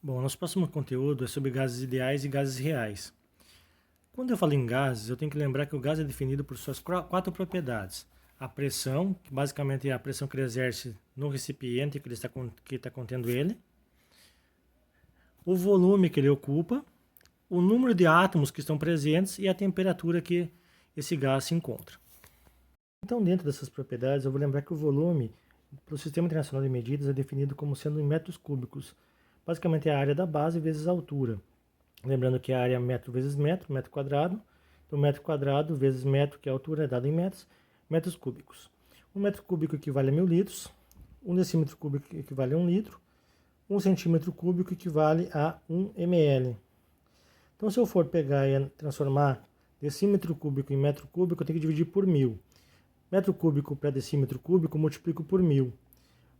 Bom, nosso próximo conteúdo é sobre gases ideais e gases reais. Quando eu falo em gases, eu tenho que lembrar que o gás é definido por suas quatro propriedades. A pressão, que basicamente é a pressão que ele exerce no recipiente que está contendo ele. O volume que ele ocupa. O número de átomos que estão presentes e a temperatura que esse gás se encontra. Então, dentro dessas propriedades, eu vou lembrar que o volume, pelo Sistema Internacional de Medidas, é definido como sendo em metros cúbicos. Basicamente é a área da base vezes a altura. Lembrando que a área é metro vezes metro, metro quadrado. Então, metro quadrado vezes metro, que é a altura, é dado em metros, metros cúbicos. Um metro cúbico equivale a 1000 litros. Um decímetro cúbico equivale a 1 litro. Um centímetro cúbico equivale a 1 ml. Então, se eu for pegar e transformar decímetro cúbico em metro cúbico, eu tenho que dividir por 1000. Metro cúbico para decímetro cúbico, multiplico por 1000.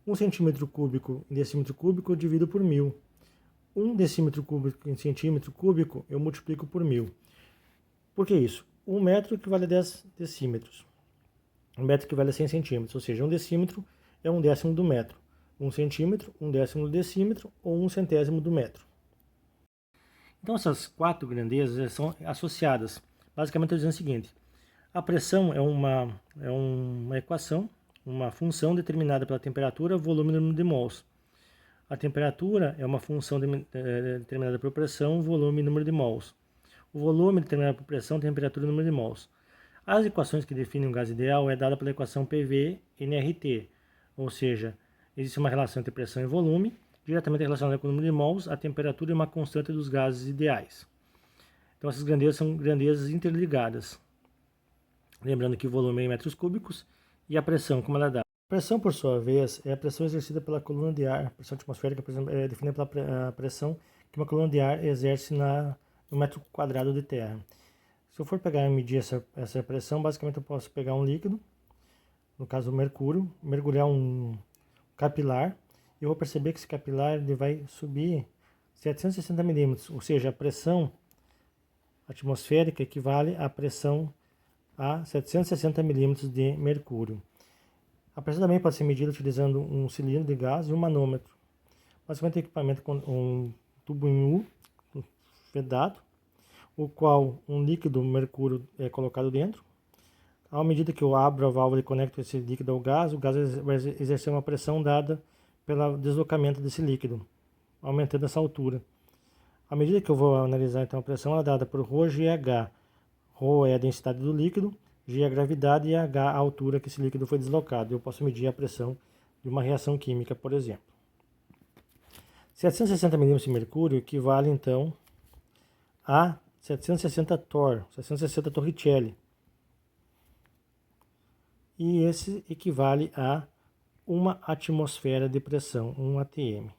1 centímetro cúbico em decímetro cúbico, eu divido por 1000. 1 decímetro cúbico em centímetro cúbico, eu multiplico por 1000. Por que isso? 1 metro equivale a 10 decímetros. 1 metro equivale a 100 centímetros, ou seja, 1 decímetro é 1/10 do metro. 1 centímetro, 1/10 do decímetro ou 1/100 do metro. Então, essas quatro grandezas são associadas. Basicamente, eu estou dizendo o seguinte: a pressão é uma equação, uma função determinada pela temperatura, volume e número de mols. A temperatura é uma função determinada por pressão, volume e número de mols. O volume determinado por pressão, temperatura e número de mols. As equações que definem um gás ideal é dada pela equação PV-nRT, ou seja, existe uma relação entre pressão e volume, diretamente relacionada com o número de mols, a temperatura e uma constante dos gases ideais. Então essas grandezas são grandezas interligadas. Lembrando que o volume é em metros cúbicos e a pressão, como ela é dada. A pressão, por sua vez, é a pressão exercida pela coluna de ar. A pressão atmosférica, por exemplo, é definida pela pressão que uma coluna de ar exerce no metro quadrado de terra. Se eu for pegar e medir essa pressão, basicamente eu posso pegar um líquido, no caso o mercúrio, mergulhar um capilar, e eu vou perceber que esse capilar ele vai subir 760 milímetros, ou seja, a pressão atmosférica equivale à pressão a 760 milímetros de mercúrio. A pressão também pode ser medida utilizando um cilindro de gás e um manômetro. Basicamente, equipamento com um tubo em U vedado, o qual um líquido mercúrio é colocado dentro. À medida que eu abro a válvula e conecto esse líquido ao gás, o gás vai exercer uma pressão dada pelo deslocamento desse líquido, aumentando essa altura. À medida que eu vou analisar então a pressão, ela é dada por ρgH. Rho é a densidade do líquido, G é a gravidade e H a altura que esse líquido foi deslocado. Eu posso medir a pressão de uma reação química, por exemplo. 760 milímetros de mercúrio equivale então a 760 torr, 760 torricelli. E esse equivale a uma atmosfera de pressão, 1 atm.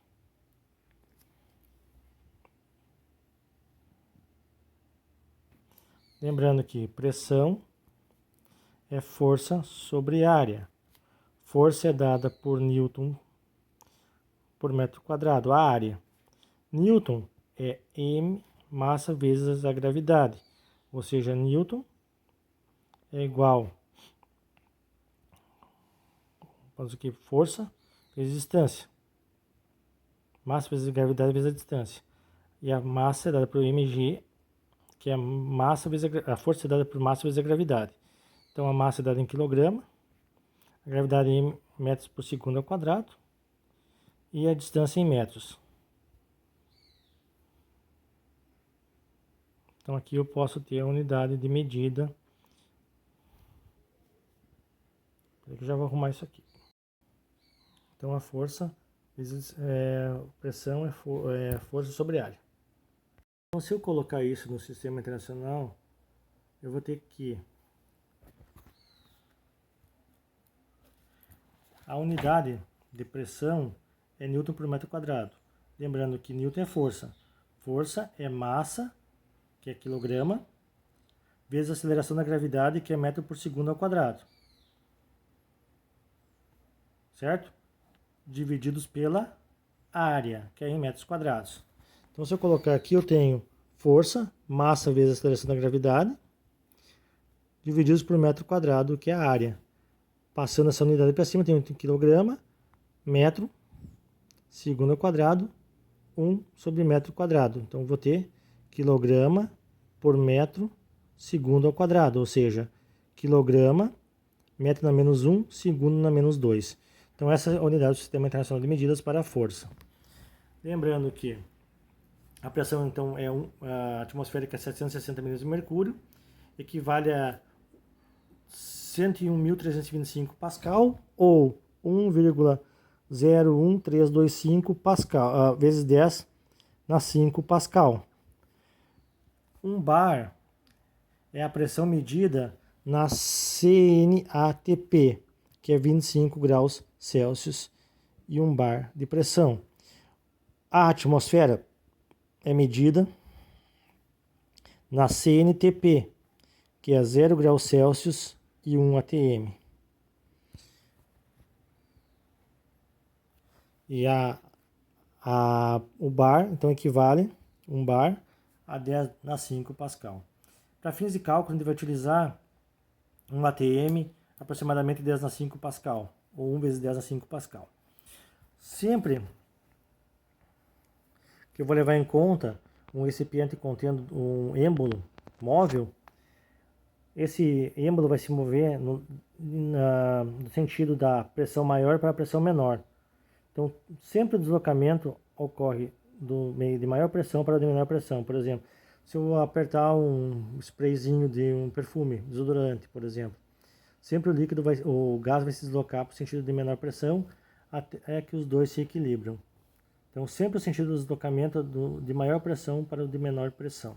Lembrando que pressão é força sobre área. Força é dada por Newton por metro quadrado, a área. Newton é m massa vezes a gravidade, ou seja, Newton é igual a força vezes distância. Massa vezes a gravidade vezes a distância. E a massa é dada por mg, que é massa vezes a força é dada por massa vezes a gravidade. Então a massa é dada em quilograma, a gravidade em metros por segundo ao quadrado e a distância em metros. Então aqui eu posso ter a unidade de medida. Eu já vou arrumar isso aqui. Então a força vezes pressão é força sobre área. Então se eu colocar isso no sistema internacional, eu vou ter que a unidade de pressão é Newton por metro quadrado. Lembrando que Newton é força. Força é massa, que é quilograma, vezes a aceleração da gravidade, que é metro por segundo ao quadrado. Certo? Divididos pela área, que é em metros quadrados. Então, se eu colocar aqui, eu tenho força, massa vezes a aceleração da gravidade, divididos por metro quadrado, que é a área. Passando essa unidade para cima, tem quilograma, metro, segundo ao quadrado, 1 sobre metro quadrado. Então, vou ter quilograma por metro segundo ao quadrado, ou seja, quilograma, metro na menos 1, segundo na menos 2. Então, essa é a unidade do Sistema Internacional de Medidas para a força. Lembrando que a pressão, então, a atmosférica é 760 milímetros de mercúrio, equivale a 101.325 Pascal, ou 1,01325 Pascal, vezes 10 na 5 Pascal. 1 bar é a pressão medida na CNATP, que é 25 graus Celsius, e 1 bar de pressão. A atmosfera é medida na CNTP, que é 0 graus Celsius e 1 atm. E o bar, então, equivale 1 bar a 10 na 5 Pascal. Para fins de cálculo, a gente vai utilizar 1 atm, aproximadamente 10 na 5 Pascal, ou 1 vezes 10 na 5 Pascal. Sempre que eu vou levar em conta um recipiente contendo um êmbolo móvel, esse êmbolo vai se mover no sentido da pressão maior para a pressão menor. Então, sempre o deslocamento ocorre do meio de maior pressão para o de menor pressão. Por exemplo, se eu apertar um sprayzinho de um perfume, desodorante, por exemplo, sempre o gás vai se deslocar para o sentido de menor pressão até que os dois se equilibram. Então, sempre o sentido do deslocamento de maior pressão para o de menor pressão.